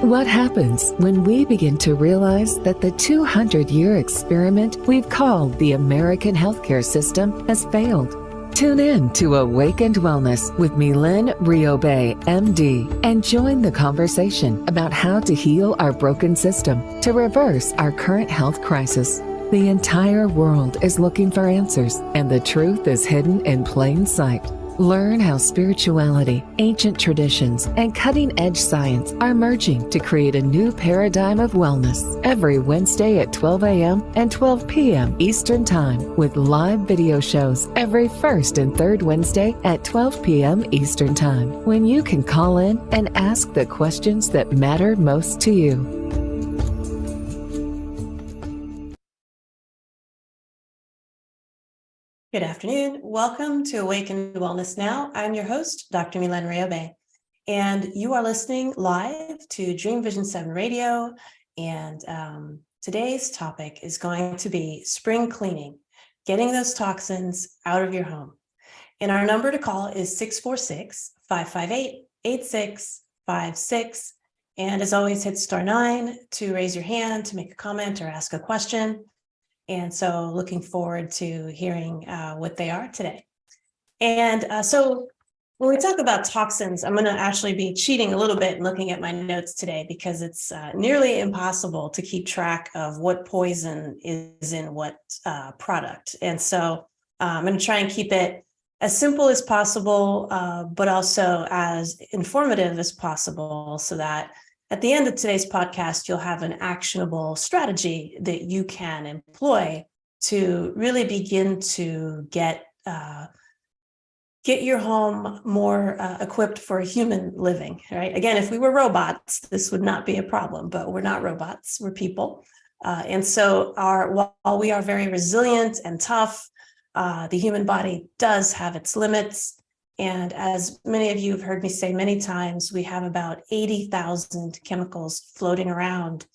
What happens when we begin to realize that the 200-year experiment we've called the American healthcare system has failed? Tune in to Awakened Wellness with Mylaine Riobe, MD, and join the conversation about how to heal our broken system to reverse our current health crisis. The entire world is looking for answers, and the truth is hidden in plain sight. Learn how spirituality, ancient traditions, and cutting-edge science are merging to create a new paradigm of wellness every Wednesday at 12 a.m. and 12 p.m. Eastern Time, with live video shows every first and third Wednesday at 12 p.m. Eastern Time, when you can call in and ask the questions that matter most to you. Good afternoon. Welcome to Awakened Wellness Now. I'm your host, Dr. Mylaine Riobe, and you are listening live to Dream Vision 7 Radio. And today's topic is going to be spring cleaning, getting those toxins out of your home. And our number to call is 646-558-8656. And as always, hit *9 to raise your hand, to make a comment or ask a question. And so looking forward to hearing what they are today. And so when we talk about toxins, I'm going to actually be cheating a little bit and looking at my notes today, because it's nearly impossible to keep track of what poison is in what product. And so I'm going to try and keep it as simple as possible, but also as informative as possible, so that at the end of today's podcast, you'll have an actionable strategy that you can employ to really begin to get your home more equipped for human living, right? Again, if we were robots, this would not be a problem, but we're not robots, we're people. And so while we are very resilient and tough, the human body does have its limits. And as many of you have heard me say many times, we have about 80,000 chemicals floating around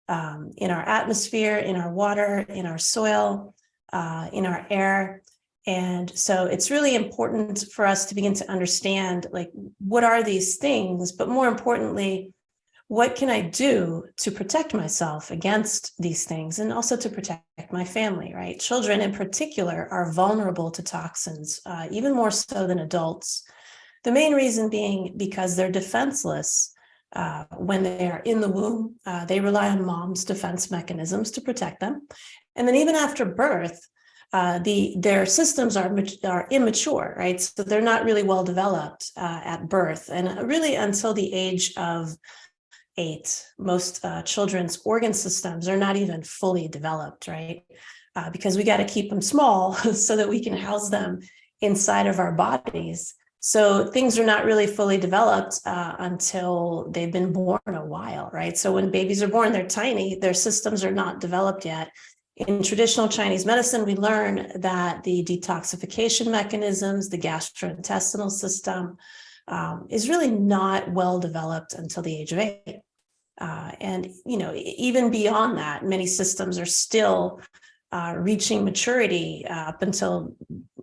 in our atmosphere, in our water, in our soil, in our air. And so it's really important for us to begin to understand, like, what are these things? But more importantly, what can I do to protect myself against these things, and also to protect my family, right? Children in particular are vulnerable to toxins, even more so than adults. The main reason being because they're defenseless when they are in the womb. They rely on mom's defense mechanisms to protect them. And then even after birth, their systems are immature, right? So they're not really well developed at birth. And really until the age of 8, most children's organ systems are not even fully developed, right? Because we got to keep them small so that we can house them inside of our bodies. So things are not really fully developed until they've been born a while, right? So when babies are born, they're tiny, their systems are not developed yet. In traditional Chinese medicine, we learn that the detoxification mechanisms, the gastrointestinal system, is really not well developed until the age of 8. And, even beyond that, many systems are still reaching maturity up until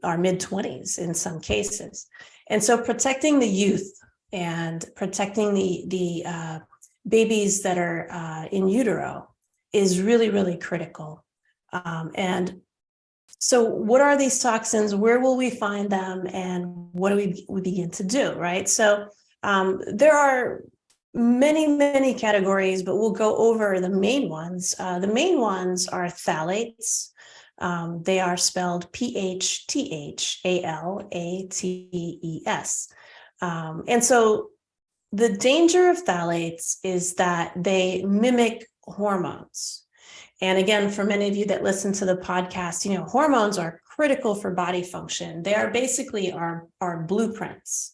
our mid-20s in some cases. And so protecting the youth and protecting the babies that are in utero is really, really critical. And so what are these toxins? Where will we find them? And what do we begin to do, right? So there are many, many categories, but we'll go over the main ones. The main ones are phthalates. They are spelled PHTHALATES. And so the danger of phthalates is that they mimic hormones. And again, for many of you that listen to the podcast, hormones are critical for body function. They are basically our blueprints.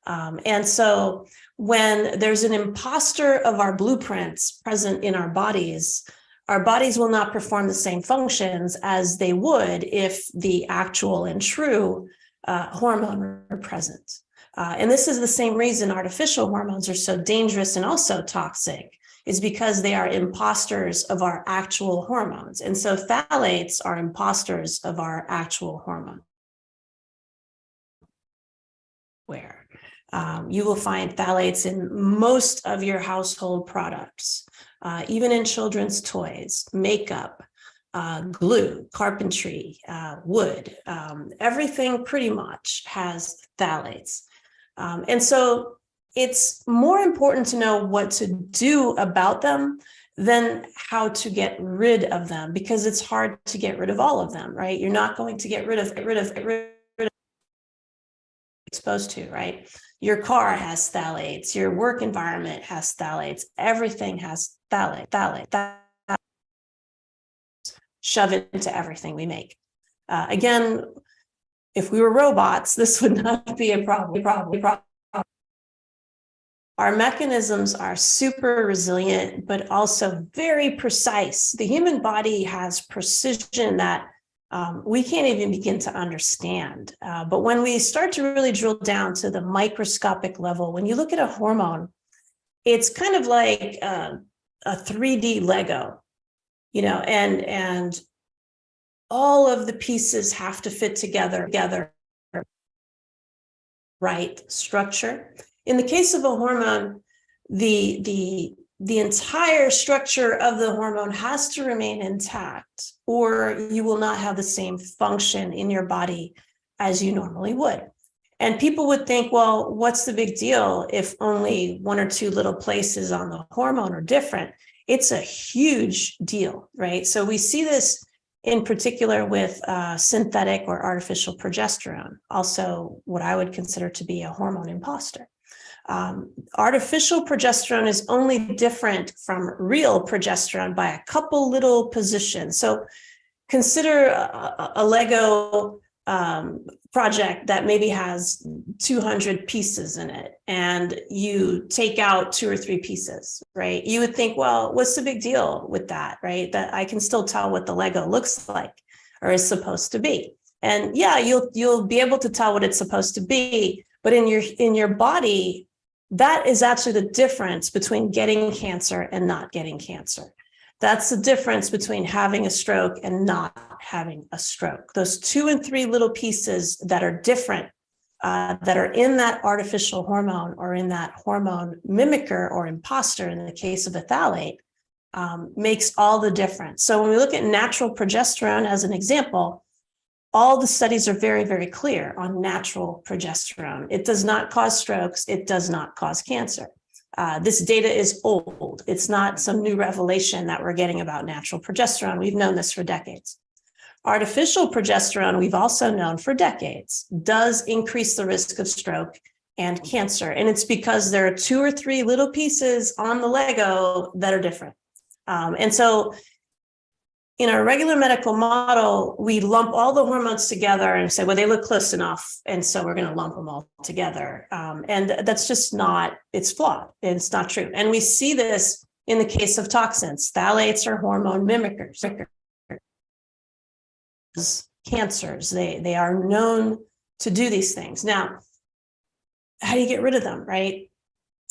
And so when there's an imposter of our blueprints present in our bodies will not perform the same functions as they would if the actual and true hormone were present. And this is the same reason artificial hormones are so dangerous and also toxic, is because they are imposters of our actual hormones. And so phthalates are imposters of our actual hormone. You will find phthalates in most of your household products, even in children's toys, makeup, glue, carpentry, wood. Everything pretty much has phthalates. And so it's more important to know what to do about them than how to get rid of them, because it's hard to get rid of all of them, right? You're not going to get rid of exposed to, right? Your car has phthalates, your work environment has phthalates, everything has phthalate. Shove it into everything we make. Again, if we were robots, this would not be a problem. Our mechanisms are super resilient, but also very precise. The human body has precision that we can't even begin to understand. But when we start to really drill down to the microscopic level, when you look at a hormone, it's kind of like a 3D Lego, and all of the pieces have to fit together, right structure. In the case of a hormone, the entire structure of the hormone has to remain intact, or you will not have the same function in your body as you normally would. And people would think, well, what's the big deal if only one or two little places on the hormone are different? It's a huge deal, right? So we see this in particular with synthetic or artificial progesterone, also what I would consider to be a hormone imposter. Artificial progesterone is only different from real progesterone by a couple little positions. So consider a Lego project that maybe has 200 pieces in it, and you take out 2 or 3 pieces, right? You would think, well, what's the big deal with that, right? That I can still tell what the Lego looks like or is supposed to be. And yeah, you'll be able to tell what it's supposed to be, but in your body, that is actually the difference between getting cancer and not getting cancer. That's the difference between having a stroke and not having a stroke. Those 2 and 3 little pieces that are different, that are in that artificial hormone or in that hormone mimicker or imposter, in the case of a phthalate, makes all the difference. So when we look at natural progesterone as an example, all the studies are very, very clear on natural progesterone. It does not cause strokes. It does not cause cancer. This data is old. It's not some new revelation that we're getting about natural progesterone. We've known this for decades. Artificial progesterone, we've also known for decades, does increase the risk of stroke and cancer. And it's because there are 2 or 3 little pieces on the Lego that are different. And so in our regular medical model, we lump all the hormones together and say, well, they look close enough, and so we're going to lump them all together. And that's just not, it's flawed. It's not true. And we see this in the case of toxins. Phthalates are hormone mimickers. Cancers, they are known to do these things. Now, how do you get rid of them, right?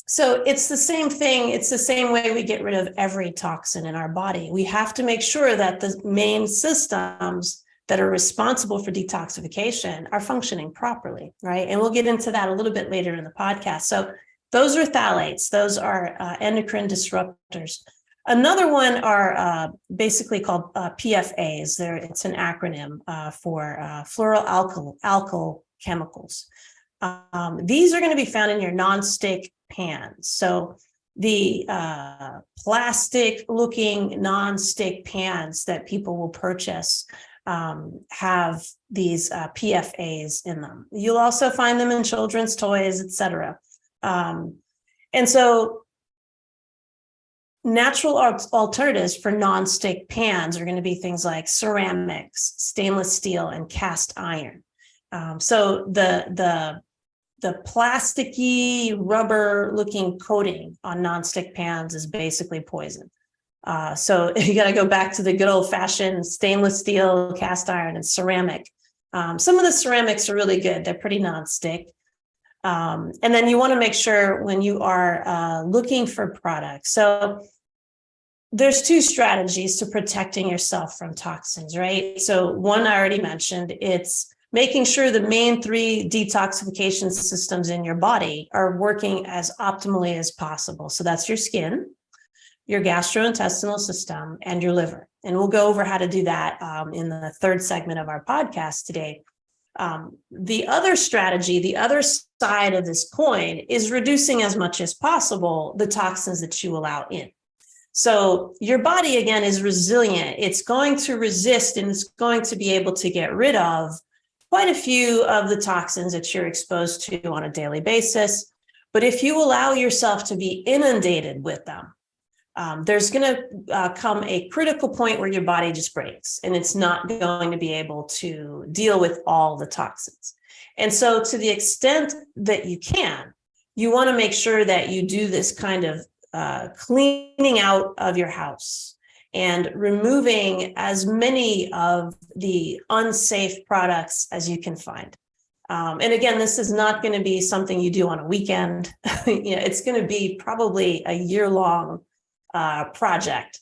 So it's the same thing. It's the same way we get rid of every toxin in our body. We have to make sure that the main systems that are responsible for detoxification are functioning properly, right? And we'll get into that a little bit later in the podcast. So those are phthalates. Those are endocrine disruptors. Another one are basically called PFAs. It's an acronym for fluoroalkyl chemicals. These are going to be found in your nonstick pans. So the plastic looking nonstick pans that people will purchase have these PFAs in them. You'll also find them in children's toys, etc. And so natural alternatives for nonstick pans are going to be things like ceramics, stainless steel, and cast iron. So the plasticky rubber-looking coating on nonstick pans is basically poison. So you got to go back to the good old-fashioned stainless steel, cast iron, and ceramic. Some of the ceramics are really good; they're pretty nonstick. And then you want to make sure when you are looking for products. So there's 2 strategies to protecting yourself from toxins, right? So one I already mentioned, it's making sure the main 3 detoxification systems in your body are working as optimally as possible. So that's your skin, your gastrointestinal system, and your liver. And we'll go over how to do that in the 3rd segment of our podcast today. The other strategy, the other side of this coin, is reducing as much as possible the toxins that you allow in. So your body, again, is resilient. It's going to resist, and it's going to be able to get rid of quite a few of the toxins that you're exposed to on a daily basis. But if you allow yourself to be inundated with them, there's going to come a critical point where your body just breaks, and it's not going to be able to deal with all the toxins. And so to the extent that you can, you want to make sure that you do this kind of cleaning out of your house and removing as many of the unsafe products as you can find. And again, this is not going to be something you do on a weekend. It's going to be probably a year-long project.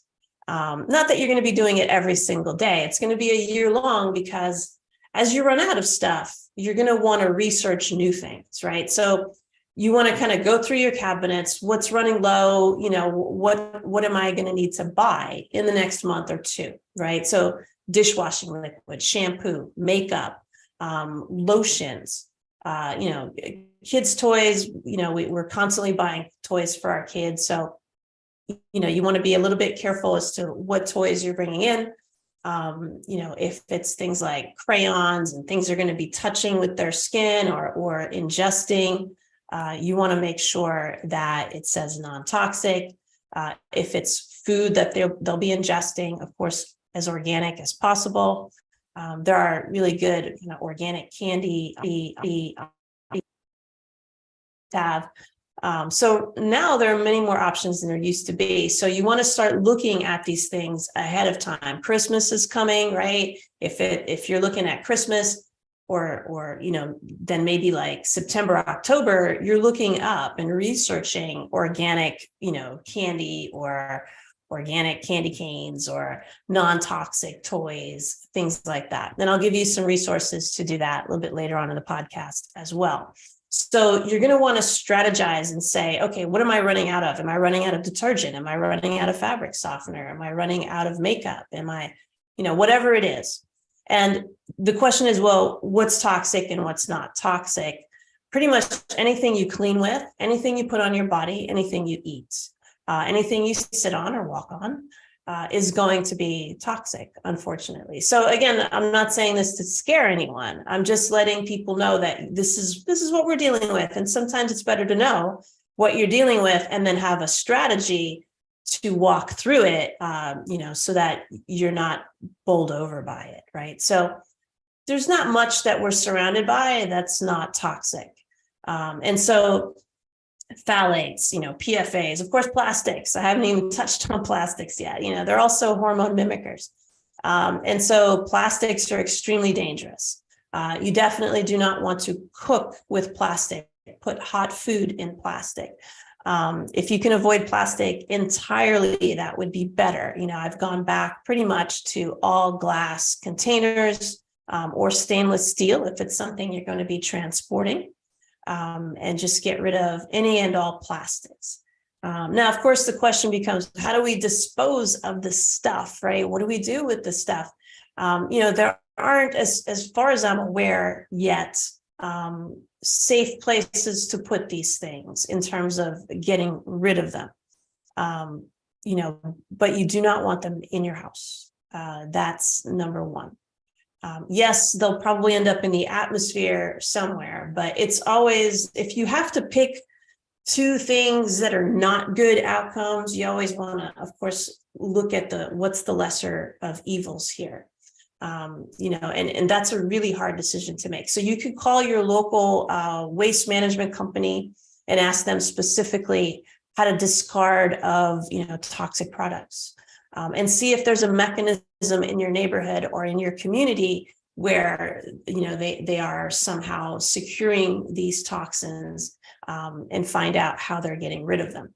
Not that you're going to be doing it every single day. It's going to be a year long, because as you run out of stuff, you're going to want to research new things, right? So you want to kind of go through your cabinets, what's running low, what am I going to need to buy in the next month or 2, right? So dishwashing liquid, shampoo, makeup, lotions, kids' toys, we're constantly buying toys for our kids. So you want to be a little bit careful as to what toys you're bringing in. If it's things like crayons and things they're going to be touching with their skin or ingesting, you want to make sure that it says non-toxic. If it's food that they'll be ingesting, of course, as organic as possible. There are really good organic candy to have. So now there are many more options than there used to be. So you want to start looking at these things ahead of time. Christmas is coming, right? If you're looking at Christmas or then maybe like September, October, you're looking up and researching organic, candy or organic candy canes or non-toxic toys, things like that. Then I'll give you some resources to do that a little bit later on in the podcast as well. So you're going to want to strategize and say, okay, what am I running out of? Am I running out of detergent? Am I running out of fabric softener? Am I running out of makeup? Am I, whatever it is. And the question is, well, what's toxic and what's not toxic? Pretty much anything you clean with, anything you put on your body, anything you eat, anything you sit on or walk on, is going to be toxic, unfortunately. So again, I'm not saying this to scare anyone. I'm just letting people know that this is what we're dealing with. And sometimes it's better to know what you're dealing with and then have a strategy to walk through it, so that you're not bowled over by it, right? So there's not much that we're surrounded by that's not toxic. And so phthalates, PFAs, of course, plastics. I haven't even touched on plastics yet. They're also hormone mimickers. And so plastics are extremely dangerous. You definitely do not want to cook with plastic, put hot food in plastic. If you can avoid plastic entirely, that would be better. I've gone back pretty much to all glass containers, or stainless steel if it's something you're going to be transporting. And just get rid of any and all plastics. Now, of course, the question becomes, how do we dispose of the stuff, right? What do we do with the stuff? There aren't, as far as I'm aware yet, safe places to put these things in terms of getting rid of them. But you do not want them in your house. That's number one. Yes, they'll probably end up in the atmosphere somewhere, but it's always, if you have to pick 2 things that are not good outcomes, you always want to, of course, look at what's the lesser of evils here. And that's a really hard decision to make. So you could call your local waste management company and ask them specifically how to discard of, toxic products. And see if there's a mechanism in your neighborhood or in your community where they are somehow securing these toxins, and find out how they're getting rid of them.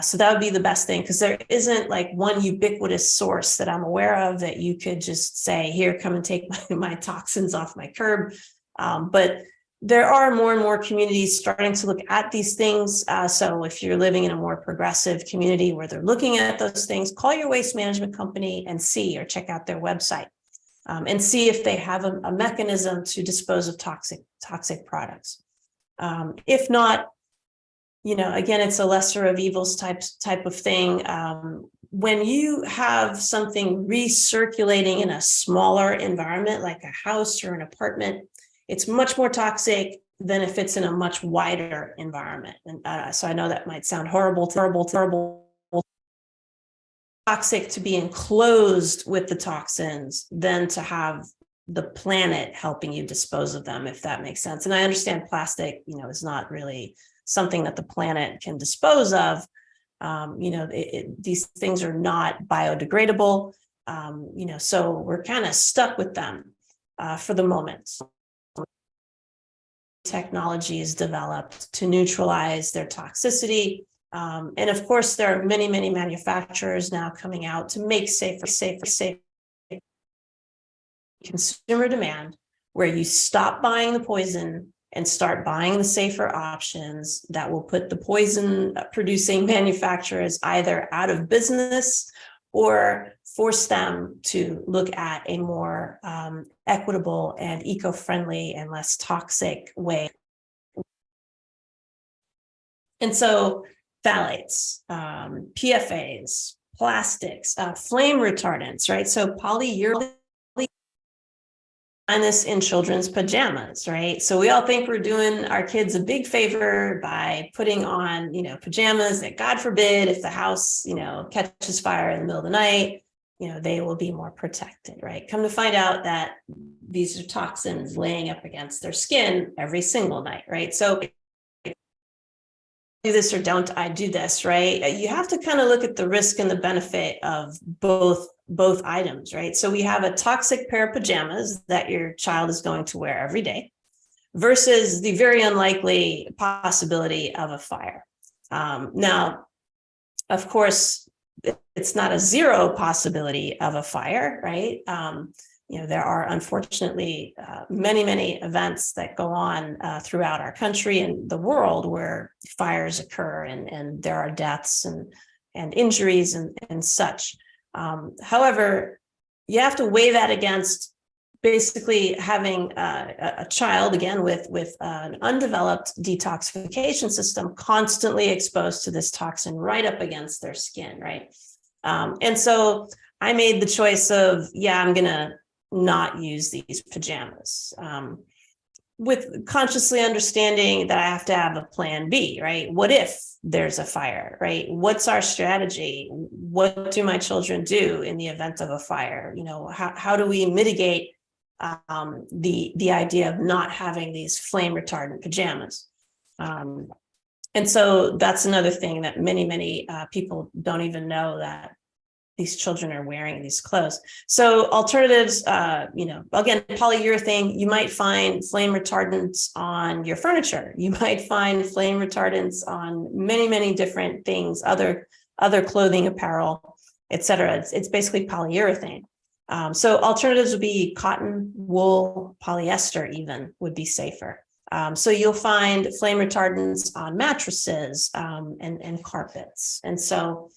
So that would be the best thing, because there isn't like one ubiquitous source that I'm aware of that you could just say, here, come and take my toxins off my curb. But there are more and more communities starting to look at these things. So if you're living in a more progressive community where they're looking at those things, call your waste management company and see, or check out their website and see if they have a mechanism to dispose of toxic products. If not, again, it's a lesser of evils type of thing. When you have something recirculating in a smaller environment, like a house or an apartment, it's much more toxic than if it's in a much wider environment. And so I know that might sound horrible, toxic to be enclosed with the toxins than to have the planet helping you dispose of them, if that makes sense. And I understand plastic, is not really something that the planet can dispose of. These things are not biodegradable, so we're kind of stuck with them for the moment. Technology is developed to neutralize their toxicity. And of course, there are many, many manufacturers now coming out to make safer consumer demand, where you stop buying the poison and start buying the safer options that will put the poison producing manufacturers either out of business or force them to look at a more equitable and eco-friendly and less toxic way. And so phthalates, PFAs, plastics, flame retardants, right? So polyurethane, and this in children's pajamas, right? So we all think we're doing our kids a big favor by putting on, pajamas that, God forbid, if the house, catches fire in the middle of the night, they will be more protected, right? Come to find out that these are toxins laying up against their skin every single night, right? So do this or don't I do this, right? You have to kind of look at the risk and the benefit of both items, right? So we have a toxic pair of pajamas that your child is going to wear every day versus the very unlikely possibility of a fire. Now, of course, it's not a zero possibility of a fire, right? There are unfortunately many, many events that go on throughout our country and the world where fires occur and there are deaths and injuries and such. However, you have to weigh that against basically having a child, again, with an undeveloped detoxification system constantly exposed to this toxin right up against their skin, right? And so I made the choice of, I'm going to not use these pajamas, with consciously understanding that I have to have a plan B, right? What if there's a fire, right? What's our strategy? What do my children do in the event of a fire? How do we mitigate the idea of not having these flame retardant pajamas? And so that's another thing that many people don't even know, that these children are wearing these clothes. So alternatives, again, polyurethane, you might find flame retardants on your furniture. You might find flame retardants on many different things, other clothing, apparel, et cetera. It's basically polyurethane. So alternatives would be cotton, wool, polyester even would be safer. So you'll find flame retardants on mattresses and carpets. And so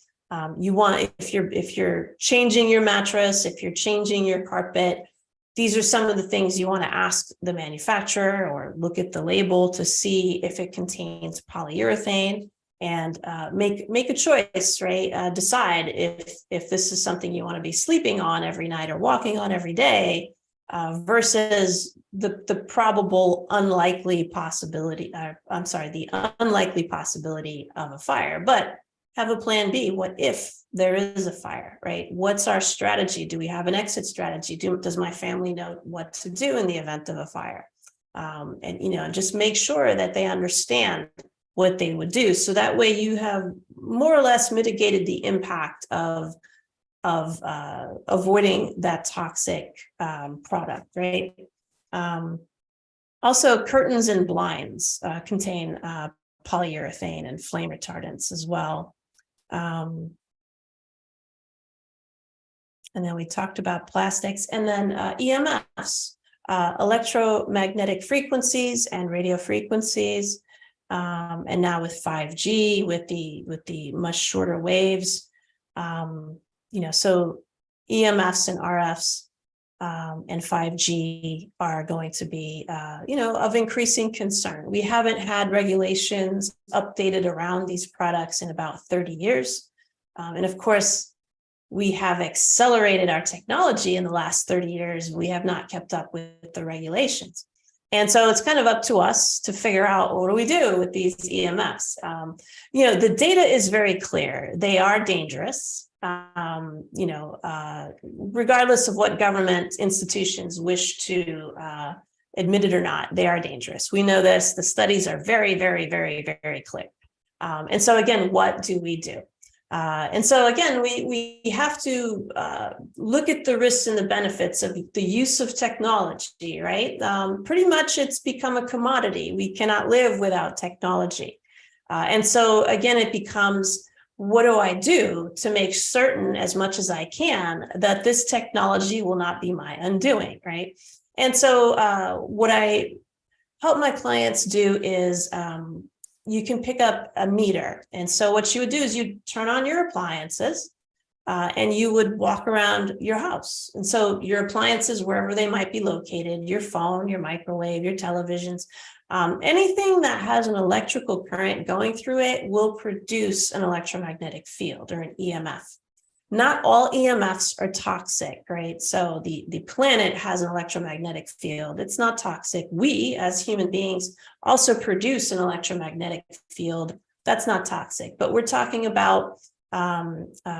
you want, if you're changing your mattress, if you're changing your carpet, these are some of the things you want to ask the manufacturer or look at the label to see if it contains polyurethane, and make a choice, right? Decide if this is something you want to be sleeping on every night or walking on every day, versus the probable unlikely possibility. The unlikely possibility of a fire, but have a plan B. What if there is a fire, right? What's our strategy? Do we have an exit strategy? Does my family know what to do in the event of a fire? And just make sure that they understand what they would do. So that way you have more or less mitigated the impact of avoiding that toxic product, right? Also, curtains and blinds contain polyurethane and flame retardants as well. And then we talked about plastics, and then EMFs, electromagnetic frequencies and radio frequencies. And now with 5G, with the much shorter waves, so EMFs and RFs and 5G are going to be, of increasing concern. We haven't had regulations updated around these products in about 30 years. And of course, we have accelerated our technology in the last 30 years. We have not kept up with the regulations. And so it's kind of up to us to figure out, what do we do with these EMFs? The data is very clear. They are dangerous. Regardless of what government institutions wish to admit it or not, they are dangerous. We know this. The studies are very, very, very, very clear. And so again, what do we do? And so again, we have to look at the risks and the benefits of the use of technology, right? Pretty much it's become a commodity. We cannot live without technology. And so again, it becomes, what do I do to make certain, as much as I can, that this technology will not be my undoing, right? And so what I help my clients do is you can pick up a meter. And so what you would do is you turn on your appliances and you would walk around your house. And so your appliances, wherever they might be located, your phone, your microwave, your televisions, anything that has an electrical current going through it will produce an electromagnetic field or an EMF. Not all EMFs are toxic, right? So the planet has an electromagnetic field. It's not toxic. We, as human beings, also produce an electromagnetic field. That's not toxic. But we're talking about, high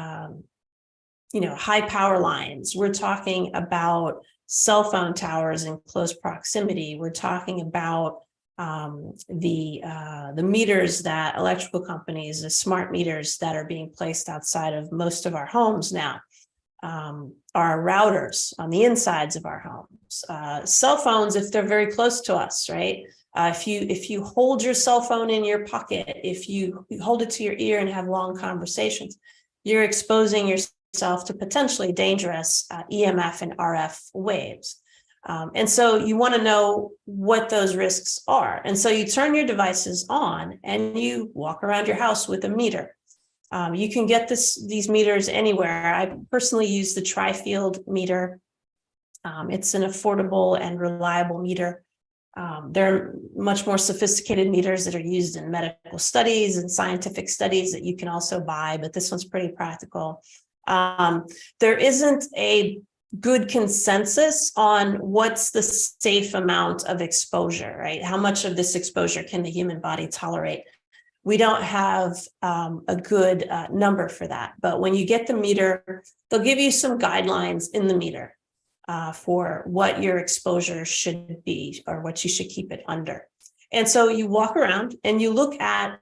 power lines. We're talking about cell phone towers in close proximity. We're talking about the meters that electrical companies, the smart meters that are being placed outside of most of our homes now, our routers on the insides of our homes, cell phones, if they're very close to us, right? If you hold your cell phone in your pocket, if you hold it to your ear and have long conversations, you're exposing yourself to potentially dangerous EMF and RF waves. And so you want to know what those risks are. And so you turn your devices on and you walk around your house with a meter. You can get these meters anywhere. I personally use the tri-field meter. It's an affordable and reliable meter. There are much more sophisticated meters that are used in medical studies and scientific studies that you can also buy, but this one's pretty practical. There isn't a good consensus on what's the safe amount of exposure, right? How much of this exposure can the human body tolerate? We don't have a good number for that. But when you get the meter, they'll give you some guidelines in the meter for what your exposure should be or what you should keep it under. And so you walk around and you look at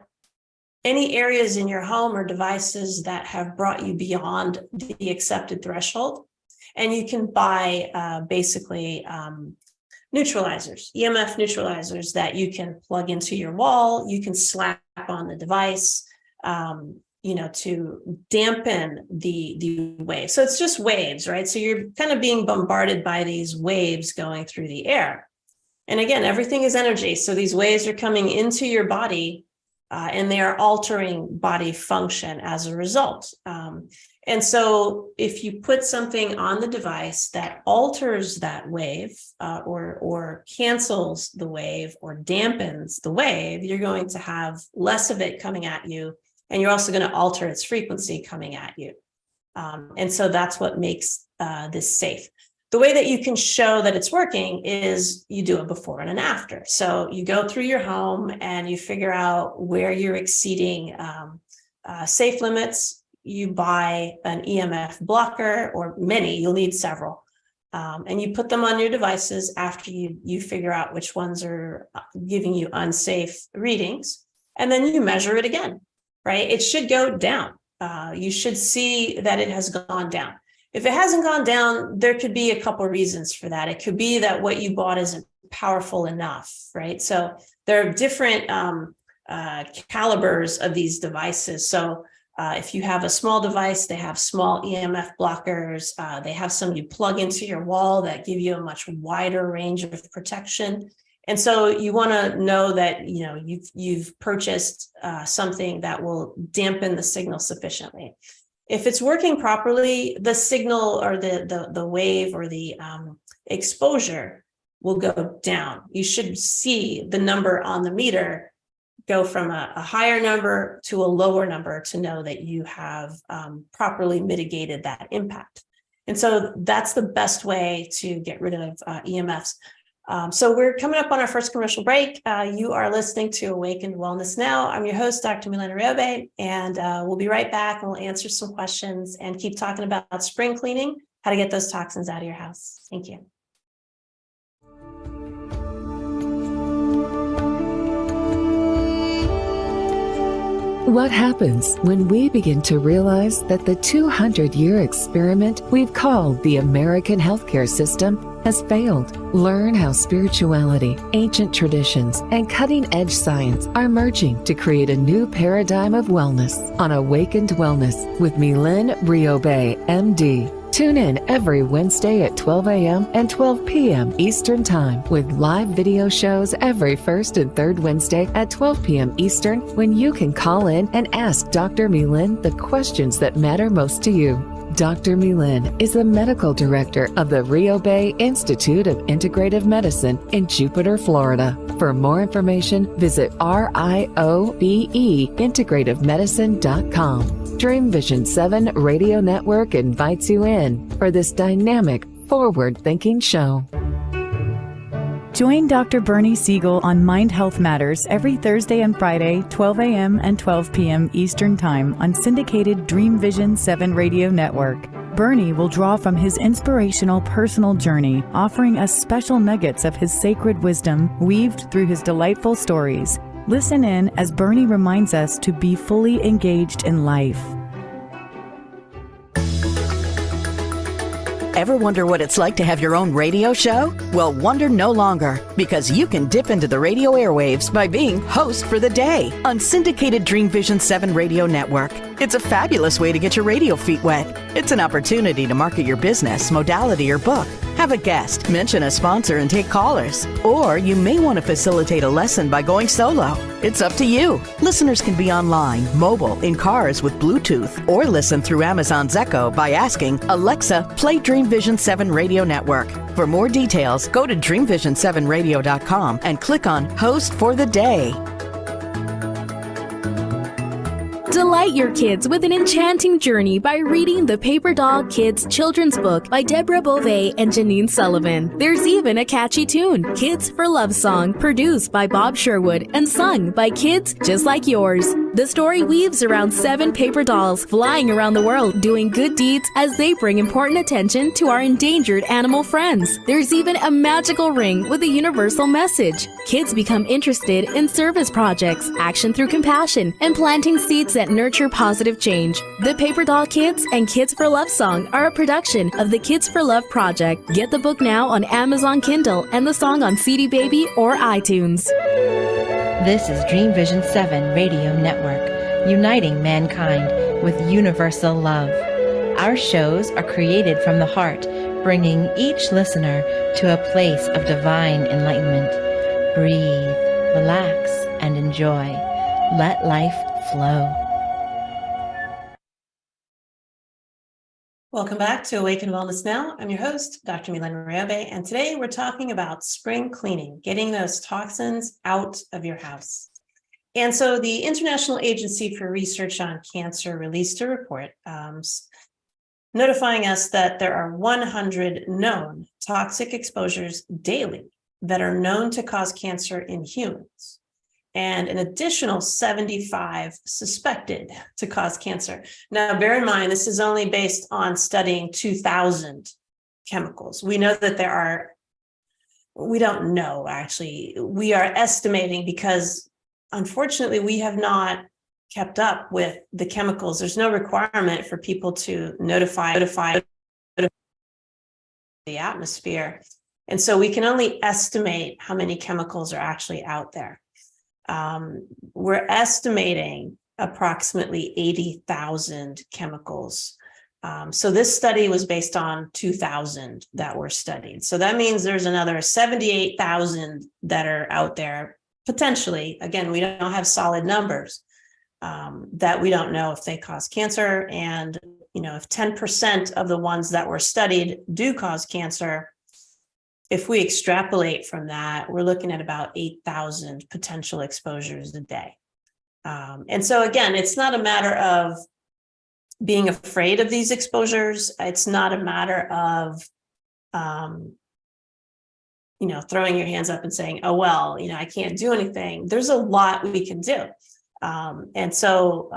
any areas in your home or devices that have brought you beyond the accepted threshold. And you can buy basically neutralizers, EMF neutralizers that you can plug into your wall. You can slap on the device, to dampen the wave. So it's just waves, right? So you're kind of being bombarded by these waves going through the air. And again, everything is energy. So these waves are coming into your body and they are altering body function as a result. And so if you put something on the device that alters that wave or cancels the wave or dampens the wave, you're going to have less of it coming at you. And you're also going to alter its frequency coming at you. And so that's what makes this safe. The way that you can show that it's working is you do a before and an after. So you go through your home and you figure out where you're exceeding safe limits. You buy an EMF blocker or many, you'll need several. And you put them on your devices after you figure out which ones are giving you unsafe readings. And then you measure it again, right? It should go down. You should see that it has gone down. If it hasn't gone down, there could be a couple of reasons for that. It could be that what you bought isn't powerful enough, right? So there are different calibers of these devices. So If you have a small device, they have small EMF blockers. They have some you plug into your wall that give you a much wider range of protection. And so you want to know that you've purchased something that will dampen the signal sufficiently. If it's working properly, the signal or the wave or the exposure will go down. You should see the number on the meter go from a higher number to a lower number to know that you have properly mitigated that impact. And so that's the best way to get rid of EMFs. So we're coming up on our first commercial break. You are listening to Awakened Wellness Now. I'm your host, Dr. Mylaine Riobe, and we'll be right back and we'll answer some questions and keep talking about spring cleaning, how to get those toxins out of your house. Thank you. What happens when we begin to realize that the 200-year experiment we've called the American healthcare system has failed? Learn how spirituality, ancient traditions, and cutting-edge science are merging to create a new paradigm of wellness on Awakened Wellness with Mylaine Riobe, MD. Tune in every Wednesday at 12 a.m. and 12 p.m. Eastern Time with live video shows every first and third Wednesday at 12 p.m. Eastern, when you can call in and ask Dr. Mylaine the questions that matter most to you. Dr. Mylaine is the medical director of the Riobe Institute of Integrative Medicine in Jupiter, Florida. For more information, visit RIOBE-integrativemedicine.com. Dream Vision 7 Radio Network invites you in for this dynamic, forward-thinking show. Join Dr. Bernie Siegel on Mind Health Matters every Thursday and Friday, 12 a.m. and 12 p.m. Eastern Time on syndicated Dream Vision 7 Radio Network. Bernie will draw from his inspirational personal journey, offering us special nuggets of his sacred wisdom weaved through his delightful stories. Listen in as Bernie reminds us to be fully engaged in life. Ever wonder what it's like to have your own radio show? Well, wonder no longer, because you can dip into the radio airwaves by being host for the day on syndicated Dream Vision 7 Radio Network. It's a fabulous way to get your radio feet wet. It's an opportunity to market your business, modality, or book. Have a guest, mention a sponsor, and take callers. Or you may want to facilitate a lesson by going solo. It's up to you. Listeners can be online, mobile, in cars with Bluetooth, or listen through Amazon's Echo by asking, Alexa, play Dream Vision 7 Radio Network. For more details, go to dreamvision7radio.com and click on Host for the Day. Delight your kids with an enchanting journey by reading the Paper Doll Kids children's book by Deborah Beauvais and Janine Sullivan. There's even a catchy tune, Kids for Love Song, produced by Bob Sherwood and sung by kids just like yours. The story weaves around 7 paper dolls flying around the world doing good deeds as they bring important attention to our endangered animal friends. There's even a magical ring with a universal message. Kids become interested in service projects, action through compassion, and planting seeds that nurture positive change. The Paper Doll Kids and Kids for Love Song are a production of the Kids for Love Project. Get the book now on Amazon Kindle and the song on CD Baby or iTunes. This is Dream Vision 7 Radio Network, uniting mankind with universal love. Our shows are created from the heart, bringing each listener to a place of divine enlightenment. Breathe, relax, and enjoy. Let life flow. Welcome back to Awaken Wellness Now. I'm your host, Dr. Mylaine Riobe, and today we're talking about spring cleaning, getting those toxins out of your house. And so the International Agency for Research on Cancer released a report notifying us that there are 100 known toxic exposures daily that are known to cause cancer in humans, and an additional 75 suspected to cause cancer. Now, bear in mind, this is only based on studying 2,000 chemicals. We know that we don't know, actually. We are estimating because, unfortunately, we have not kept up with the chemicals. There's no requirement for people to notify the atmosphere. And so we can only estimate how many chemicals are actually out there. We're estimating approximately 80,000 chemicals. So this study was based on 2,000 that were studied. So that means there's another 78,000 that are out there potentially. Again, we don't have solid numbers, that we don't know if they cause cancer. And, if 10% of the ones that were studied do cause cancer, if we extrapolate from that, we're looking at about 8,000 potential exposures a day. And so again, it's not a matter of being afraid of these exposures. It's not a matter of, throwing your hands up and saying, oh, well, I can't do anything. There's a lot we can do. And so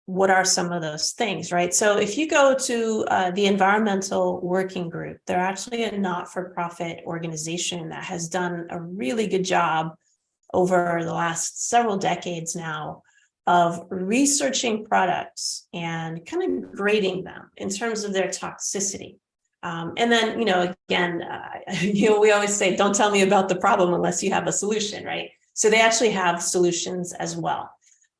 what are some of those things, right? So if you go to the Environmental Working Group, they're actually a not-for-profit organization that has done a really good job over the last several decades now of researching products and kind of grading them in terms of their toxicity. And then, again, we always say, don't tell me about the problem unless you have a solution, right? So they actually have solutions as well.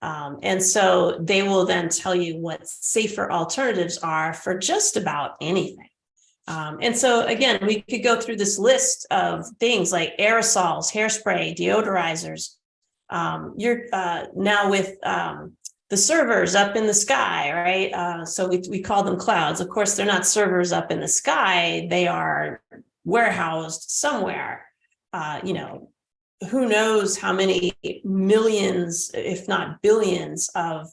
And so they will then tell you what safer alternatives are for just about anything. And so, again, we could go through this list of things like aerosols, hairspray, deodorizers. You're now with the servers up in the sky, right? So we call them clouds. Of course, they're not servers up in the sky. They are warehoused somewhere. Who knows how many millions, if not billions, of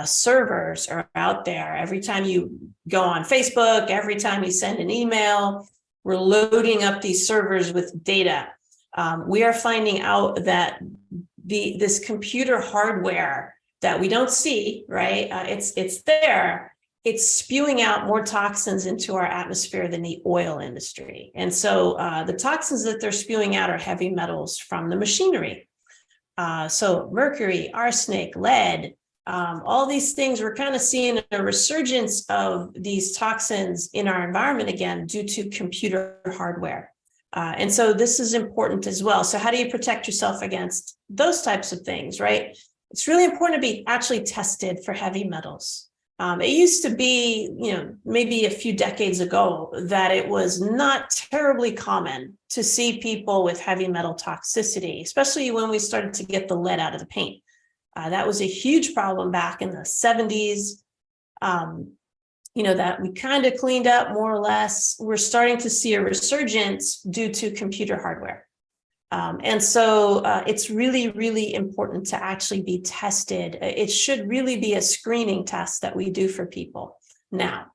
servers are out there. Every time you go on Facebook, every time you send an email, we're loading up these servers with data. We are finding out that this computer hardware that we don't see, right? It's there. It's spewing out more toxins into our atmosphere than the oil industry. And so the toxins that they're spewing out are heavy metals from the machinery. So mercury, arsenic, lead, all these things, we're kind of seeing a resurgence of these toxins in our environment again due to computer hardware. And so this is important as well. So how do you protect yourself against those types of things, right? It's really important to be actually tested for heavy metals. It used to be, maybe a few decades ago that it was not terribly common to see people with heavy metal toxicity, especially when we started to get the lead out of the paint. That was a huge problem back in the 70s, that we kind of cleaned up more or less. We're starting to see a resurgence due to computer hardware. And so it's really, really important to actually be tested. It should really be a screening test that we do for people now,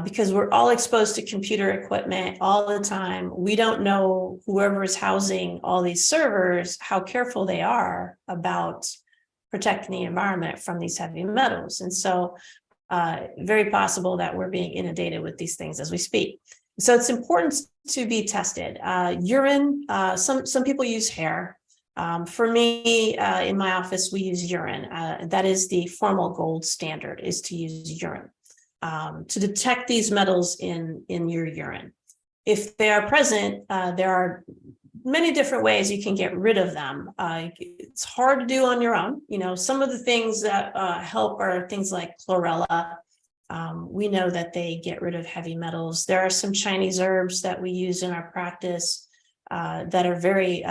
because we're all exposed to computer equipment all the time. We don't know whoever is housing all these servers, how careful they are about protecting the environment from these heavy metals. And so very possible that we're being inundated with these things as we speak. So it's important to be tested. Urine, some people use hair. For me, in my office, we use urine. That is the formal gold standard, is to use urine to detect these metals in your urine. If they are present, there are many different ways you can get rid of them. It's hard to do on your own. Some of the things that help are things like chlorella. We know that they get rid of heavy metals. There are some Chinese herbs that we use in our practice that are very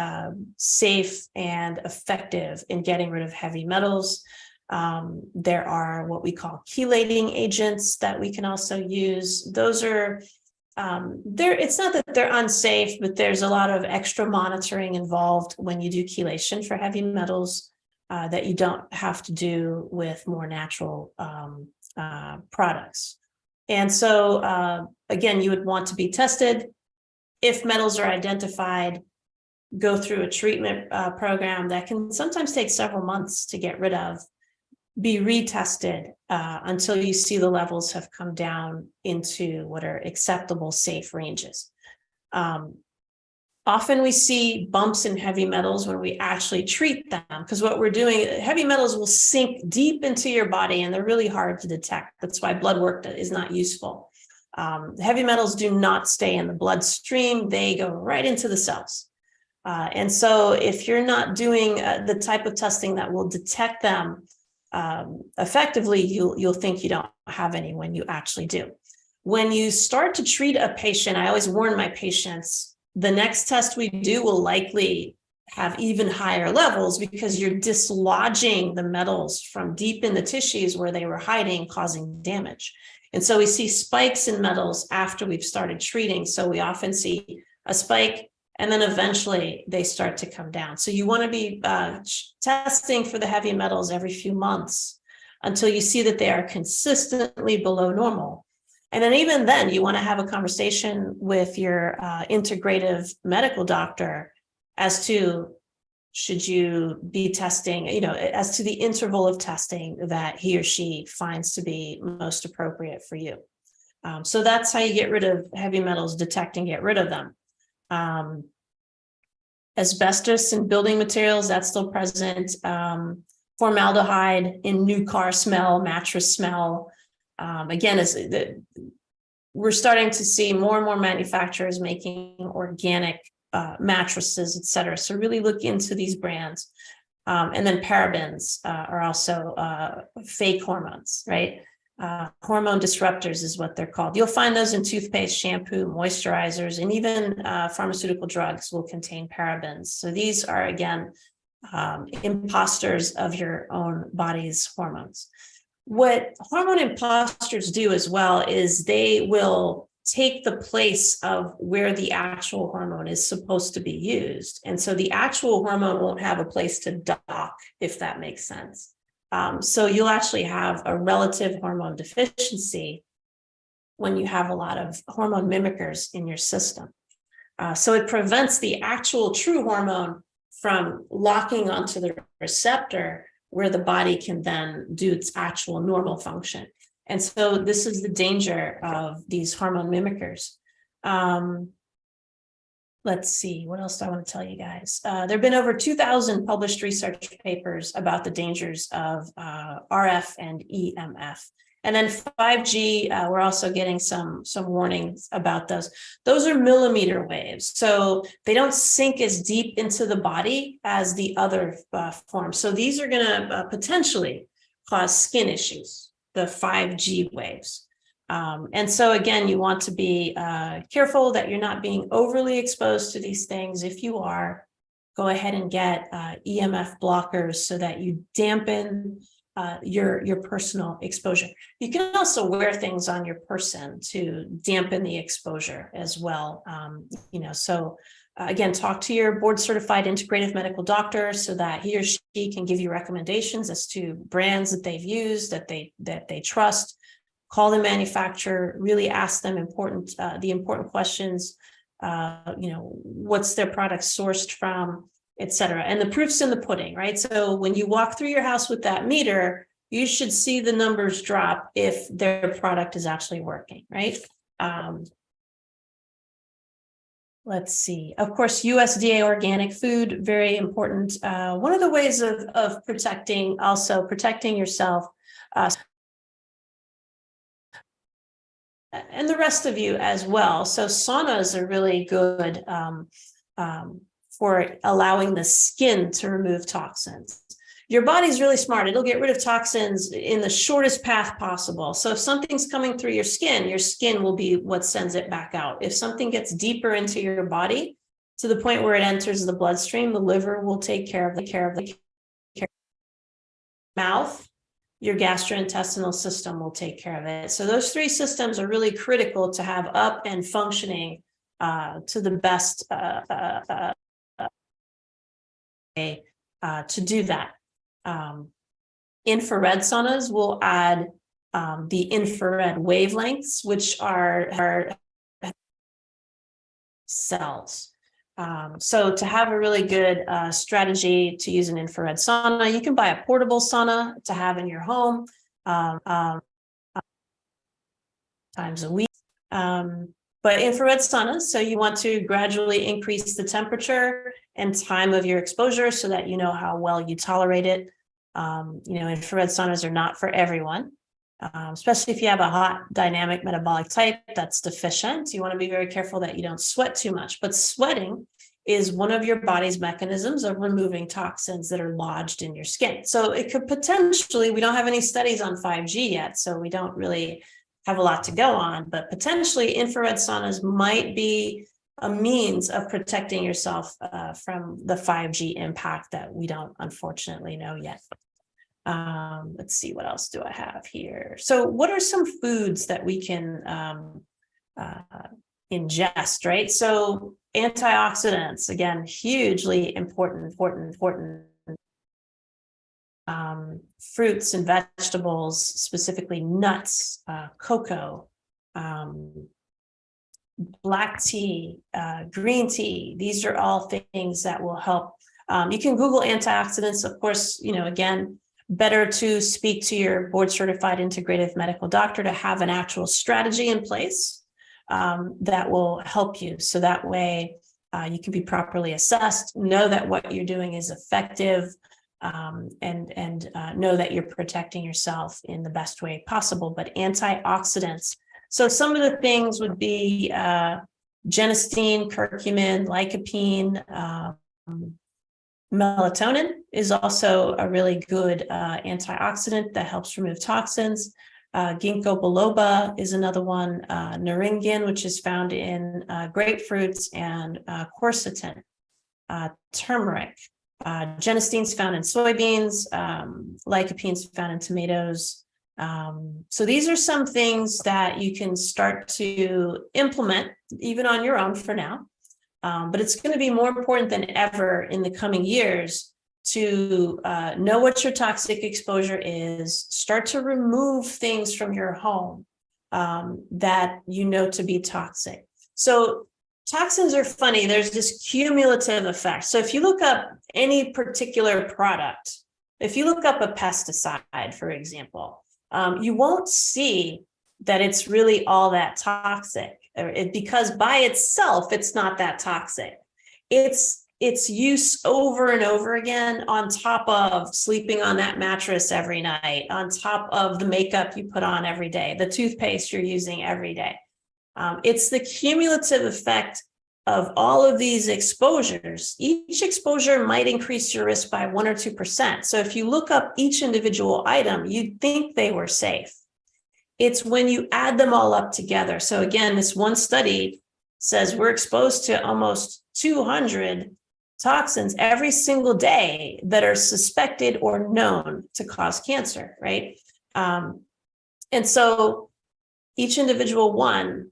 safe and effective in getting rid of heavy metals. There are what we call chelating agents that we can also use. Those are, it's not that they're unsafe, but there's a lot of extra monitoring involved when you do chelation for heavy metals that you don't have to do with more natural products. And so, again, you would want to be tested. If metals are identified, go through a treatment program that can sometimes take several months to get rid of, be retested until you see the levels have come down into what are acceptable, safe ranges. Often we see bumps in heavy metals when we actually treat them, because what we're doing, heavy metals will sink deep into your body and they're really hard to detect. That's why blood work is not useful. Heavy metals do not stay in the bloodstream. They go right into the cells. And so if you're not doing the type of testing that will detect them effectively, you'll think you don't have any when you actually do. When you start to treat a patient, I always warn my patients, the next test we do will likely have even higher levels because you're dislodging the metals from deep in the tissues where they were hiding, causing damage. And so we see spikes in metals after we've started treating. So we often see a spike and then eventually they start to come down. So you want to be testing for the heavy metals every few months until you see that they are consistently below normal. And then even then, you want to have a conversation with your integrative medical doctor as to should you be testing, as to the interval of testing that he or she finds to be most appropriate for you. So that's how you get rid of heavy metals, detect and get rid of them. Asbestos in building materials, that's still present. Formaldehyde in new car smell, mattress smell. Again, we're starting to see more and more manufacturers making organic mattresses, et cetera. So really look into these brands. And then parabens are also fake hormones, right? Hormone disruptors is what they're called. You'll find those in toothpaste, shampoo, moisturizers, and even pharmaceutical drugs will contain parabens. So these are, again, imposters of your own body's hormones. What hormone imposters do as well is they will take the place of where the actual hormone is supposed to be used. And so the actual hormone won't have a place to dock, if that makes sense. So you'll actually have a relative hormone deficiency when you have a lot of hormone mimickers in your system. So it prevents the actual true hormone from locking onto the receptor where the body can then do its actual normal function. And so this is the danger of these hormone mimickers. Let's see, what else do I want to tell you guys? There have been over 2,000 published research papers about the dangers of RF and EMF. And then 5G, we're also getting some warnings about those. Those are millimeter waves, so they don't sink as deep into the body as the other forms. So these are going to potentially cause skin issues, the 5G waves. And so again, you want to be careful that you're not being overly exposed to these things. If you are, go ahead and get EMF blockers so that you dampen your personal exposure. You can also wear things on your person to dampen the exposure as well. So again, talk to your board certified integrative medical doctor so that he or she can give you recommendations as to brands that they've used, that they trust. Call the manufacturer, really ask them the important questions, what's their product sourced from, et cetera. And the proof's in the pudding, right? So when you walk through your house with that meter, you should see the numbers drop if their product is actually working, right? Let's see. Of course, USDA organic food, very important. One of the ways of protecting yourself, and the rest of you as well. So saunas are really good for allowing the skin to remove toxins. Your body's really smart. It'll get rid of toxins in the shortest path possible. So if something's coming through your skin will be what sends it back out. If something gets deeper into your body to the point where it enters the bloodstream, the liver will take care of the mouth. Your gastrointestinal system will take care of it. So those three systems are really critical to have up and functioning to the best to do that. Infrared saunas will add the infrared wavelengths, which are cells. So to have a really good strategy to use an infrared sauna, you can buy a portable sauna to have in your home times a week. But infrared saunas, so you want to gradually increase the temperature and time of your exposure so that you know how well you tolerate it. Infrared saunas are not for everyone. Especially if you have a hot dynamic metabolic type that's deficient. You want to be very careful that you don't sweat too much, but sweating is one of your body's mechanisms of removing toxins that are lodged in your skin. So it could potentially, we don't have any studies on 5G yet, so we don't really have a lot to go on, but potentially infrared saunas might be a means of protecting yourself from the 5G impact that we don't unfortunately know yet. Let's see, what else do I have here? So what are some foods that we can ingest, right? So antioxidants, again, hugely important. Fruits and vegetables, specifically nuts, cocoa, black tea, green tea. These are all things that will help. You can Google antioxidants. Of course, again, better to speak to your board certified integrative medical doctor to have an actual strategy in place that will help you. So that way you can be properly assessed, know that what you're doing is effective, and know that you're protecting yourself in the best way possible. But antioxidants. So some of the things would be genistein, curcumin, lycopene, melatonin is also a really good antioxidant that helps remove toxins. Ginkgo biloba is another one. Naringin, which is found in grapefruits, and quercetin, turmeric. Genistein is found in soybeans. Lycopene is found in tomatoes. So these are some things that you can start to implement even on your own for now. But it's going to be more important than ever in the coming years to know what your toxic exposure is, start to remove things from your home that you know to be toxic. So toxins are funny. There's this cumulative effect. So if you look up any particular product, if you look up a pesticide, for example, you won't see that it's really all that toxic, because by itself, it's not that toxic. It's use over and over again on top of sleeping on that mattress every night, on top of the makeup you put on every day, the toothpaste you're using every day. It's the cumulative effect of all of these exposures. Each exposure might increase your risk by 1 or 2%. So if you look up each individual item, you'd think they were safe. It's when you add them all up together. So again, this one study says we're exposed to almost 200 toxins every single day that are suspected or known to cause cancer, right? And so each individual one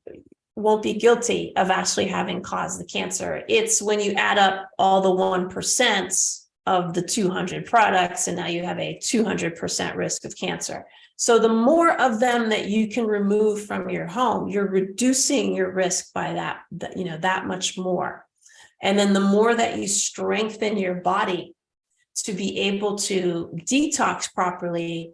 won't be guilty of actually having caused the cancer. It's when you add up all the 1% of the 200 products, and now you have a 200% risk of cancer. So the more of them that you can remove from your home, you're reducing your risk by that much more. And then the more that you strengthen your body to be able to detox properly,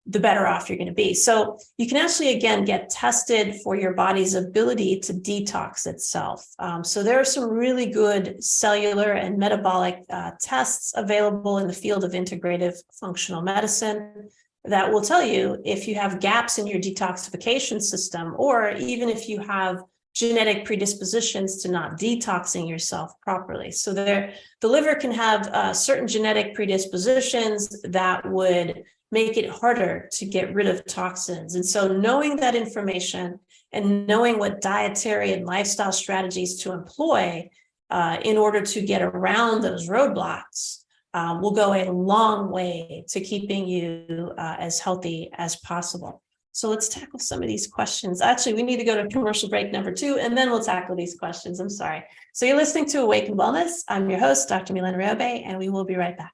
the better off you're going to be. So you can actually, again, get tested for your body's ability to detox itself. So there are some really good cellular and metabolic tests available in the field of integrative functional medicine that will tell you if you have gaps in your detoxification system, or even if you have genetic predispositions to not detoxing yourself properly. So the liver can have certain genetic predispositions that would make it harder to get rid of toxins. And so knowing that information and knowing what dietary and lifestyle strategies to employ in order to get around those roadblocks will go a long way to keeping you as healthy as possible. So let's tackle some of these questions. Actually, we need to go to commercial break number 2, and then we'll tackle these questions. I'm sorry. So you're listening to Awaken Wellness. I'm your host, Dr. Mylaine Riobe, and we will be right back.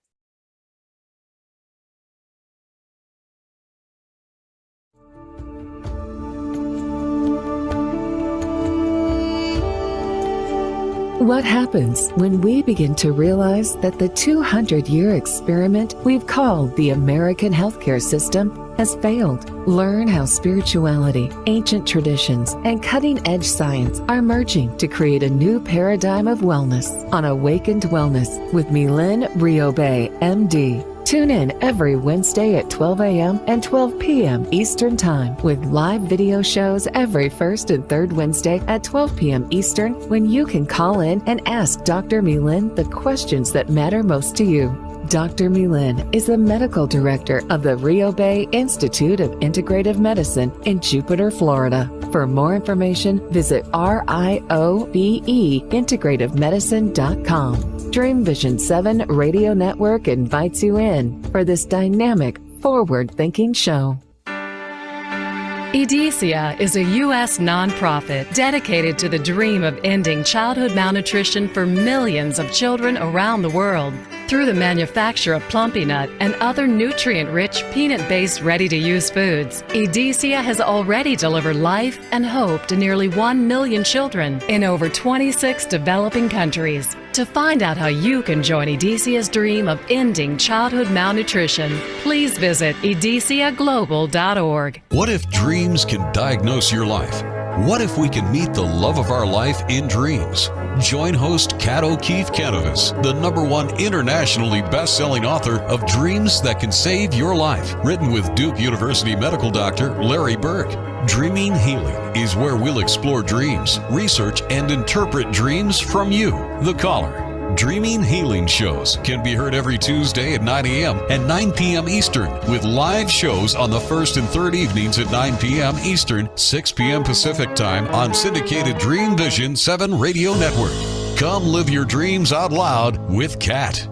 What happens when we begin to realize that the 200-year experiment we've called the American healthcare system has failed? Learn how spirituality, ancient traditions, and cutting-edge science are merging to create a new paradigm of wellness on Awakened Wellness with Mylaine Riobe, MD. Tune in every Wednesday at 12 a.m. and 12 p.m. Eastern Time with live video shows every first and third Wednesday at 12 p.m. Eastern, when you can call in and ask Dr. Mylaine the questions that matter most to you. Dr. Mylaine is the medical director of the Riobe Institute of Integrative Medicine in Jupiter, Florida. For more information, visit RIOBE-integrativemedicine.com. Dream Vision 7 Radio Network invites you in for this dynamic, forward-thinking show. EDECIA is a U.S. nonprofit dedicated to the dream of ending childhood malnutrition for millions of children around the world. Through the manufacture of Plumpy Nut and other nutrient-rich, peanut-based, ready-to-use foods, EDECIA has already delivered life and hope to nearly 1 million children in over 26 developing countries. To find out how you can join EDECIA's dream of ending childhood malnutrition, please visit edeciaglobal.org. What if dreams can diagnose your life? What if we can meet the love of our life in dreams? Join host Kat O'Keefe-Canavas, the #1 internationally best-selling author of Dreams That Can Save Your Life, written with Duke University medical doctor Larry Burke. Dreaming Healing is where we'll explore dreams, research, and interpret dreams from you, the caller. Dreaming Healing shows can be heard every Tuesday at 9 a.m. and 9 p.m. Eastern, with live shows on the first and third evenings at 9 p.m. Eastern, 6 p.m. Pacific Time on syndicated Dream Vision 7 Radio Network. Come live your dreams out loud with Kat.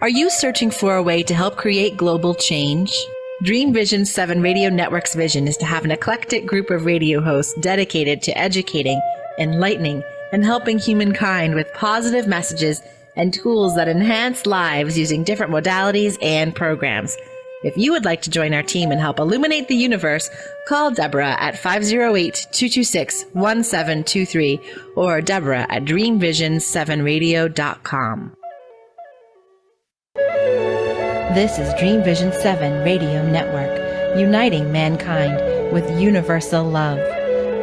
Are you searching for a way to help create global change? Dream Vision 7 Radio Network's vision is to have an eclectic group of radio hosts dedicated to educating, enlightening, and helping humankind with positive messages and tools that enhance lives using different modalities and programs. If you would like to join our team and help illuminate the universe, call Deborah at 508-226-1723 or Deborah at dreamvision7radio.com. This is Dream Vision 7 Radio Network, uniting mankind with universal love.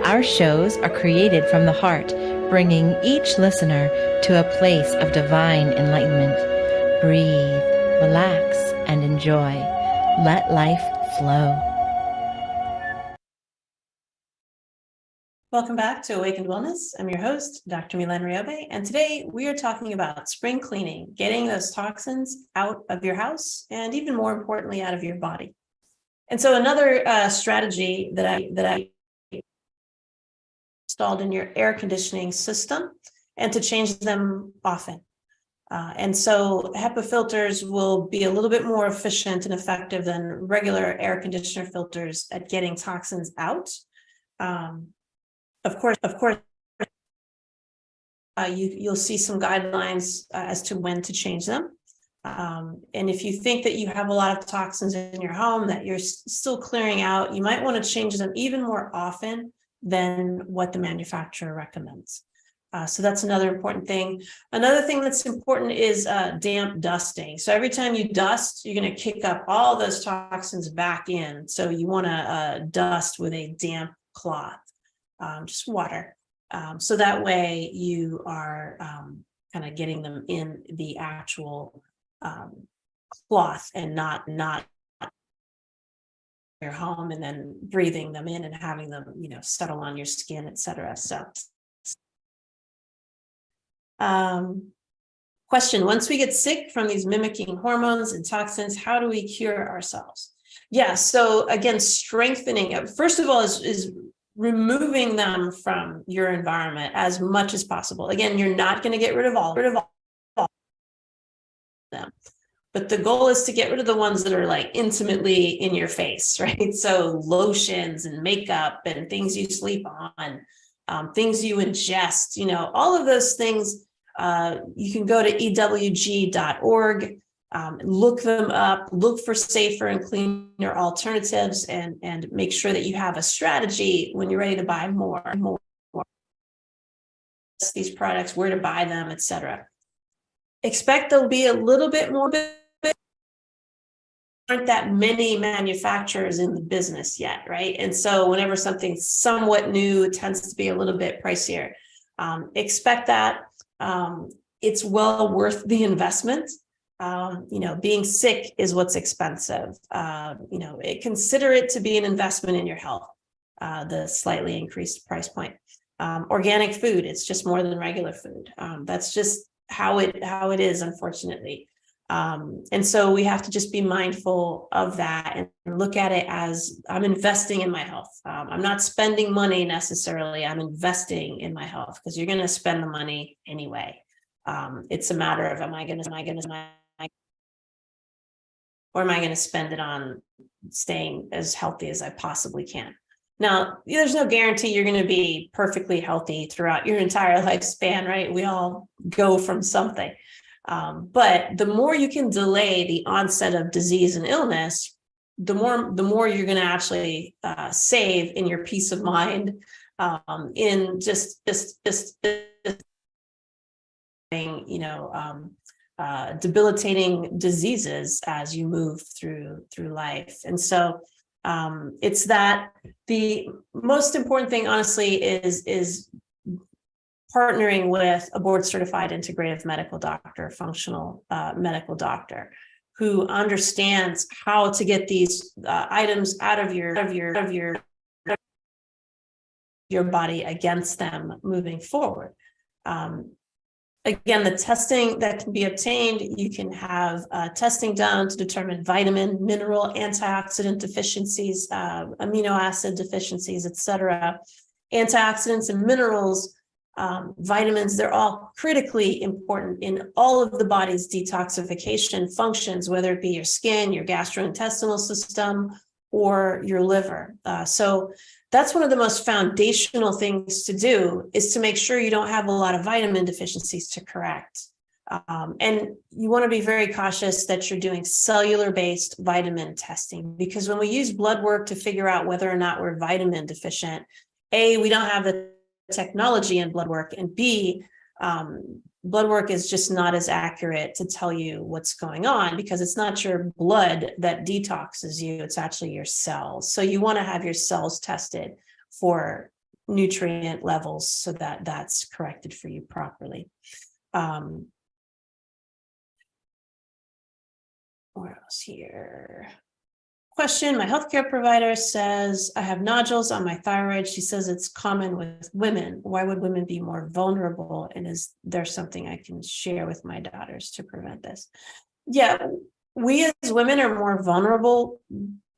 Our shows are created from the heart, bringing each listener to a place of divine enlightenment. Breathe, relax, and enjoy. Let life flow. Welcome back to Awakened Wellness. I'm your host, Dr. Mylaine Riobe, and today we are talking about spring cleaning, getting those toxins out of your house, and even more importantly, out of your body. And so another strategy that I installed in your air conditioning system, and to change them often. And so HEPA filters will be a little bit more efficient and effective than regular air conditioner filters at getting toxins out. Of course, you'll see some guidelines as to when to change them. And if you think that you have a lot of toxins in your home that you're still clearing out, you might want to change them even more often than what the manufacturer recommends. So that's another important thing. Another thing that's important is damp dusting. So every time you dust, you're going to kick up all those toxins back in. So you want to dust with a damp cloth, just water. So that way you are kind of getting them in the actual cloth and not your home and then breathing them in and having them, settle on your skin, etc. So, question: once we get sick from these mimicking hormones and toxins, how do we cure ourselves? Yeah. So again, strengthening. First of all, is removing them from your environment as much as possible. Again, you're not going to get rid of all of them. But the goal is to get rid of the ones that are like intimately in your face, right? So lotions and makeup and things you sleep on, things you ingest, all of those things. You can go to ewg.org, look them up, look for safer and cleaner alternatives, and make sure that you have a strategy when you're ready to buy more these products, where to buy them, etc. Expect there'll be a little bit more. Aren't that many manufacturers in the business yet, right? And so whenever something's somewhat new, it tends to be a little bit pricier. Expect that. It's well worth the investment. Being sick is what's expensive. Consider it to be an investment in your health, the slightly increased price point. Organic food, it's just more than regular food. That's just how it is, unfortunately. And so we have to just be mindful of that and look at it as I'm investing in my health. I'm not spending money necessarily. I'm investing in my health, because you're going to spend the money anyway. It's a matter of, am I going to spend it on staying as healthy as I possibly can? Now, there's no guarantee you're going to be perfectly healthy throughout your entire lifespan, right? We all go from something. But the more you can delay the onset of disease and illness, the more you're going to actually save in your peace of mind, in just debilitating diseases as you move through life. And so it's that the most important thing, honestly, is partnering with a board certified integrative medical doctor, functional medical doctor, who understands how to get these items out of your body against them moving forward. Again, the testing that can be obtained, you can have testing done to determine vitamin, mineral, antioxidant deficiencies, amino acid deficiencies, etc. Antioxidants and minerals, vitamins, they're all critically important in all of the body's detoxification functions, whether it be your skin, your gastrointestinal system, or your liver. So that's one of the most foundational things to do, is to make sure you don't have a lot of vitamin deficiencies to correct. And you want to be very cautious that you're doing cellular-based vitamin testing, because when we use blood work to figure out whether or not we're vitamin deficient, A, we don't have the technology in blood work, and B, blood work is just not as accurate to tell you what's going on, because it's not your blood that detoxes you, it's actually your cells. So you want to have your cells tested for nutrient levels so that that's corrected for you properly. What else here? Question, my healthcare provider says I have nodules on my thyroid. She says it's common with women. Why would women be more vulnerable? And is there something I can share with my daughters to prevent this? Yeah, we as women are more vulnerable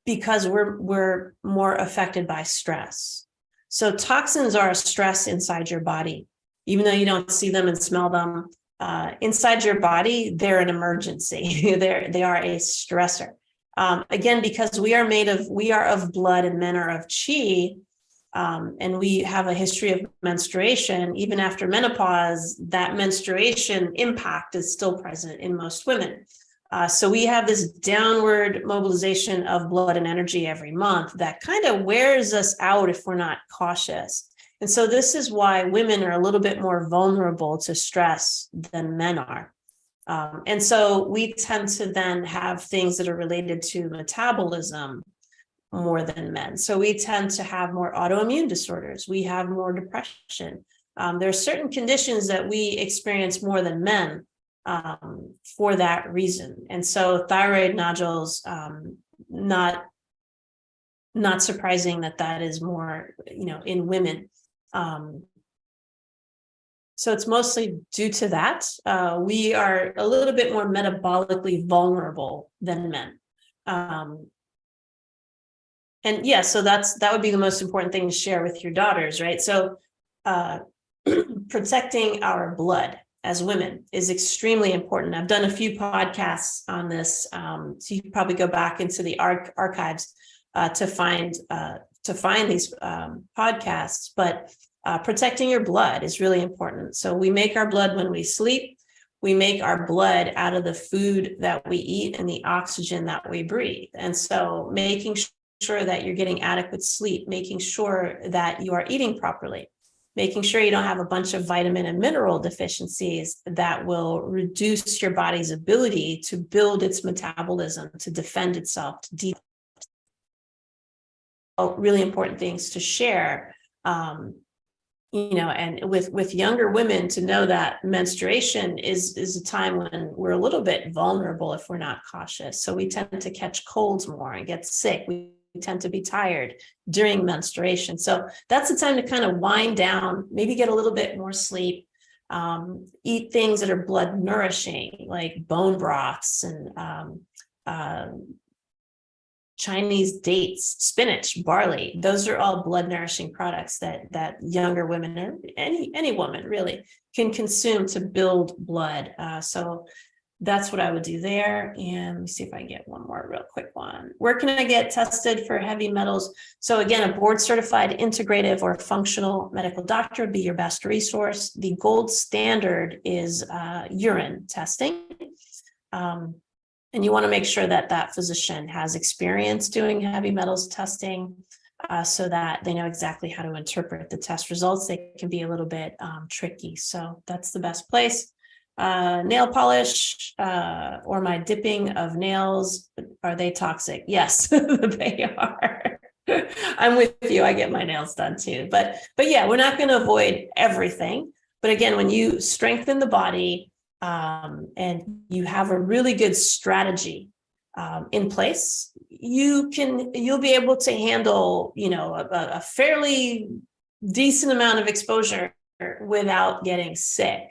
because we're more affected by stress. So toxins are a stress inside your body. Even though you don't see them and smell them, inside your body, they're an emergency. They are a stressor. Again, because we are of blood and men are of chi, and we have a history of menstruation. Even after menopause, that menstruation impact is still present in most women. So we have this downward mobilization of blood and energy every month that kind of wears us out if we're not cautious. And so this is why women are a little bit more vulnerable to stress than men are. And so we tend to then have things that are related to metabolism more than men. So we tend to have more autoimmune disorders. We have more depression. There are certain conditions that we experience more than men for that reason. And so thyroid nodules, not surprising that is more, in women. So it's mostly due to that. We are a little bit more metabolically vulnerable than men. And yeah, so that would be the most important thing to share with your daughters, right? So protecting our blood as women is extremely important. I've done a few podcasts on this, so you can probably go back into the archives to find these podcasts, but protecting your blood is really important. So we make our blood when we sleep. We make our blood out of the food that we eat and the oxygen that we breathe. And so making sure that you're getting adequate sleep, making sure that you are eating properly, making sure you don't have a bunch of vitamin and mineral deficiencies that will reduce your body's ability to build its metabolism, to defend itself, to really important things to share. and with younger women, to know that menstruation is a time when we're a little bit vulnerable if we're not cautious. So we tend to catch colds more and get sick. We tend to be tired during menstruation. So that's the time to kind of wind down, maybe get a little bit more sleep, eat things that are blood nourishing, like bone broths and Chinese dates, spinach, barley. Those are all blood nourishing products that younger women, or any woman really, can consume to build blood. So that's what I would do there. And let me see if I can get one more real quick one. Where can I get tested for heavy metals? So again, a board certified integrative or functional medical doctor would be your best resource. The gold standard is urine testing. And you want to make sure that that physician has experience doing heavy metals testing, so that they know exactly how to interpret the test results. They can be a little bit tricky. So that's the best place. Nail polish or my dipping of nails, are they toxic? Yes, they are. I'm with you. I get my nails done too. But yeah, we're not going to avoid everything. But again, when you strengthen the body, and you have a really good strategy in place, you'll be able to handle, a fairly decent amount of exposure without getting sick.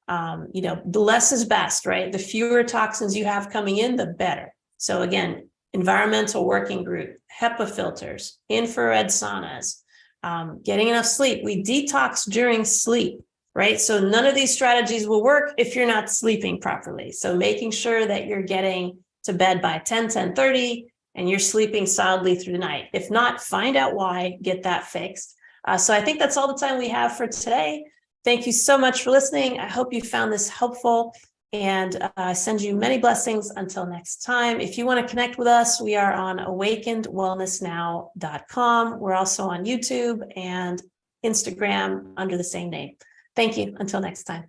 The less is best, right? The fewer toxins you have coming in, the better. So again, environmental working group, HEPA filters, infrared saunas, getting enough sleep. We detox during sleep. Right. So none of these strategies will work if you're not sleeping properly. So making sure that you're getting to bed by 10:30 and you're sleeping solidly through the night. If not, find out why, get that fixed. So I think that's all the time we have for today. Thank you so much for listening. I hope you found this helpful, and I send you many blessings until next time. If you want to connect with us, we are on awakenedwellnessnow.com. We're also on YouTube and Instagram under the same name. Thank you. Until next time.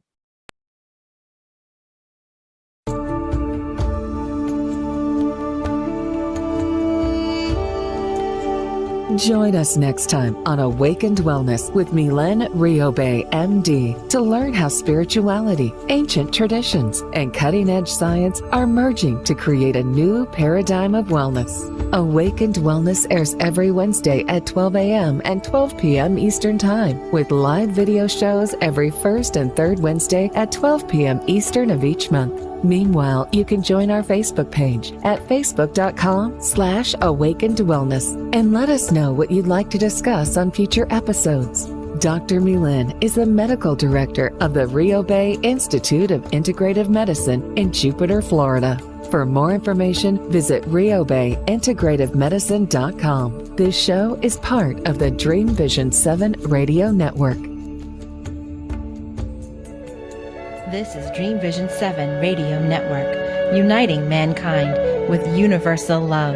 Join us next time on Awakened Wellness with Mylaine Riobe, MD, to learn how spirituality, ancient traditions, and cutting-edge science are merging to create a new paradigm of wellness. Awakened Wellness airs every Wednesday at 12 a.m. and 12 p.m. Eastern Time, with live video shows every first and third Wednesday at 12 p.m. Eastern of each month. Meanwhile, you can join our Facebook page at facebook.com/awakenedwellness and let us know what you'd like to discuss on future episodes. Dr. Mylaine is the medical director of the Riobe Institute of Integrative Medicine in Jupiter, Florida. For more information, visit riobeintegrativemedicine.com. This show is part of the Dream Vision 7 radio network. This is Dream Vision 7 Radio Network, uniting mankind with universal love.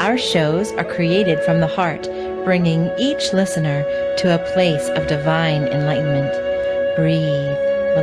Our shows are created from the heart, bringing each listener to a place of divine enlightenment. Breathe.